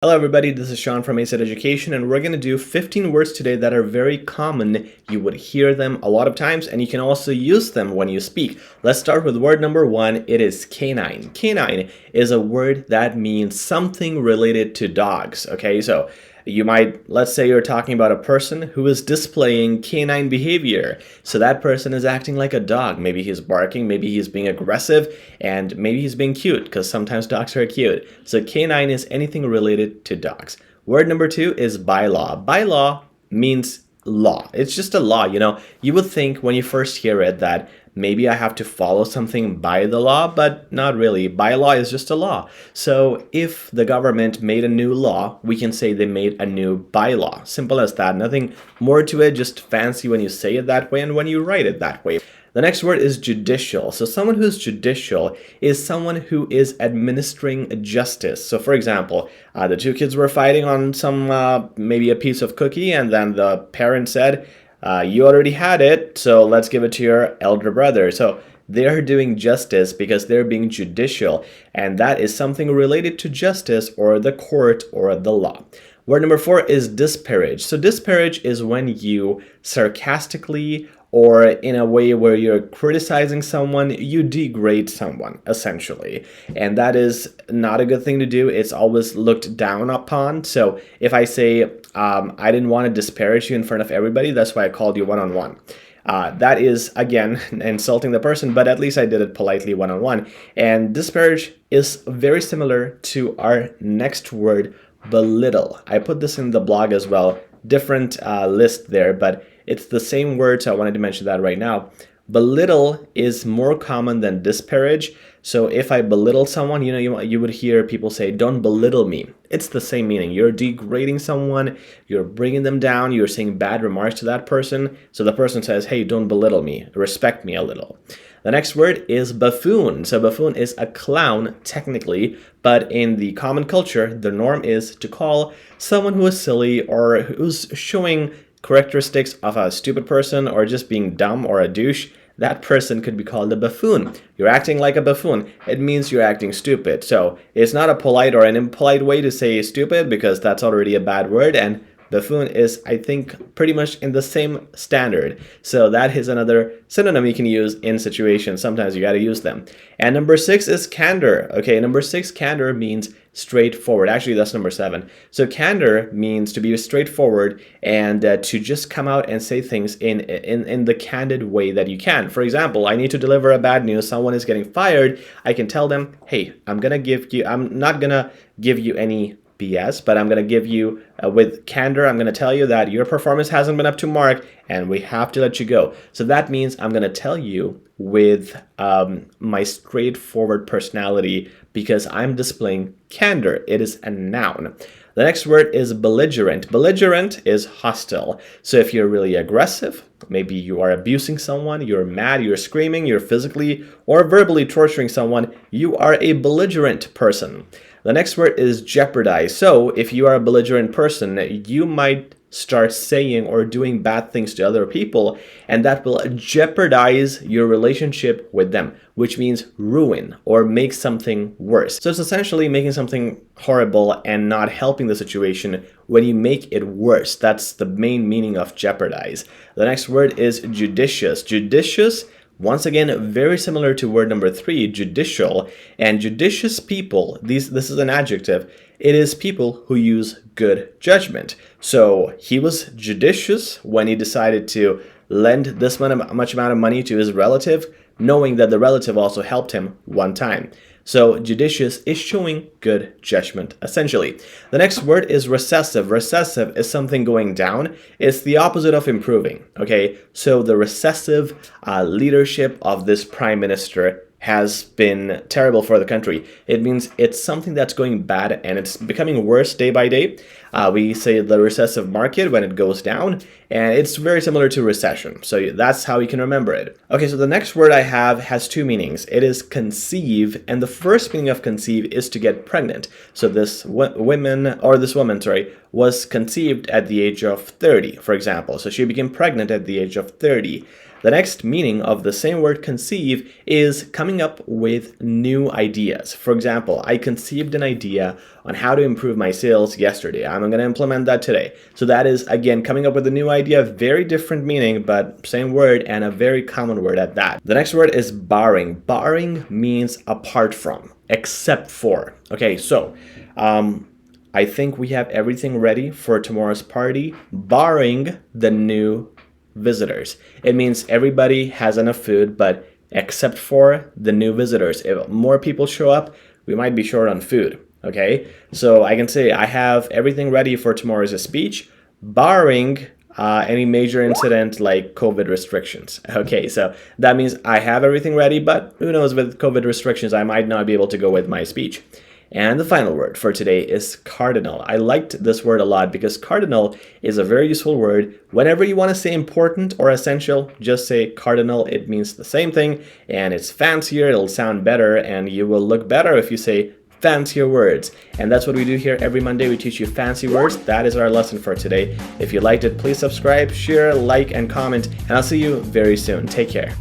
Hello everybody, this is Sean from HZad Education, and we're going to do 15 words today that are very common. You would hear them a lot of times, and you can also use them when you speak. Let's start with word number one. It is canine. Canine is a word that means something related to dogs. Okay, so you might, let's say you're talking about a person who is displaying canine behavior. So that person is acting like a dog. Maybe he's barking, maybe he's being aggressive, and maybe he's being cute, because sometimes dogs are cute. So canine is anything related to dogs. Word number two is bylaw. Bylaw means law. It's just a law, You would think when you first hear it that maybe I have to follow something by the law, but not really. Bylaw is just a law. So if the government made a new law, we can say they made a new bylaw. Simple as that. Nothing more to it, just fancy when you say it that way and when you write it that way. The next word is judicial. So someone who's judicial is someone who is administering justice. So for example, the two kids were fighting on some, maybe a piece of cookie, and then the parent said, you already had it, so let's give it to your elder brother. So they're doing justice because they're being judicial, and that is something related to justice or the court or the law. Word number four is disparage. So disparage is when you sarcastically or in a way where you're criticizing someone, you degrade someone, essentially. And that is not a good thing to do. It's always looked down upon. So if I say, I didn't want to disparage you in front of everybody, that's why I called you one-on-one. That is, again, insulting the person, but at least I did it politely one-on-one. And disparage is very similar to our next word, belittle. I put this in the blog as well, different list there, but it's the same word, so I wanted to mention that right now. Belittle is more common than disparage. So if I belittle someone, you would hear people say, don't belittle me. It's the same meaning. You're degrading someone, you're bringing them down, you're saying bad remarks to that person. So the person says, hey, don't belittle me, respect me a little. The next word is buffoon. So buffoon is a clown, technically, but in the common culture, the norm is to call someone who is silly or who's showing characteristics of a stupid person or just being dumb or a douche. That person could be called a buffoon. You're acting like a buffoon. It means you're acting stupid. So it's not a polite or an impolite way to say stupid, because that's already a bad word, and buffoon is, I think, pretty much in the same standard. So that is another synonym you can use in situations. Sometimes you got to use them. And number six is candor. Okay, number six, candor means straightforward. Actually, that's number seven. So candor means to be straightforward and to just come out and say things in the candid way that you can. For example, I need to deliver a bad news. Someone is getting fired. I can tell them, hey, I'm not gonna give you any BS, but I'm going to give you, with candor, I'm going to tell you that your performance hasn't been up to mark and we have to let you go. So that means I'm going to tell you with my straightforward personality, because I'm displaying candor. It is a noun. The next word is belligerent. Belligerent is hostile. So if you're really aggressive, maybe you are abusing someone, you're mad, you're screaming, you're physically or verbally torturing someone, you are a belligerent person. The next word is jeopardize. So if you are a belligerent person, you might start saying or doing bad things to other people, and that will jeopardize your relationship with them, which means ruin or make something worse. So it's essentially making something horrible and not helping the situation when you make it worse. That's the main meaning of jeopardize. The next word is judicious. Judicious, once again, very similar to word number three, judicial. And judicious people, this is an adjective, it is people who use good judgment. So he was judicious when he decided to lend this much amount of money to his relative, knowing that the relative also helped him one time. So judicious is showing good judgment, essentially. The next word is recessive. Recessive is something going down. It's the opposite of improving, okay? So the recessive leadership of this prime minister has been terrible for the country. It means it's something that's going bad and it's becoming worse day by day. We say the recessive market when it goes down, and it's very similar to recession. So that's how you can remember it. Okay, so the next word I have has two meanings. It is conceive, and the first meaning of conceive is to get pregnant. So this woman was conceived at the age of 30, for example. So she became pregnant at the age of 30. The next meaning of the same word conceive is coming up with new ideas. For example, I conceived an idea on how to improve my sales yesterday. I'm going to implement that today. So that is, again, coming up with a new idea, very different meaning, but same word and a very common word at that. The next word is barring. Barring means apart from, except for. Okay, so I think we have everything ready for tomorrow's party, barring the new visitors. It means everybody has enough food, but except for the new visitors. If more people show up, we might be short on food. Okay, so I can say I have everything ready for tomorrow's speech, barring any major incident like COVID restrictions. Okay, so that means I have everything ready, but who knows, with COVID restrictions, I might not be able to go with my speech. And the final word for today is cardinal. I liked this word a lot because cardinal is a very useful word. Whenever you want to say important or essential, just say cardinal. It means the same thing and it's fancier, it'll sound better, and you will look better if you say fancier words. And that's what we do here every Monday. We teach you fancy words. That is our lesson for today. If you liked it, please subscribe, share, like, and comment, and I'll see you very soon. Take care.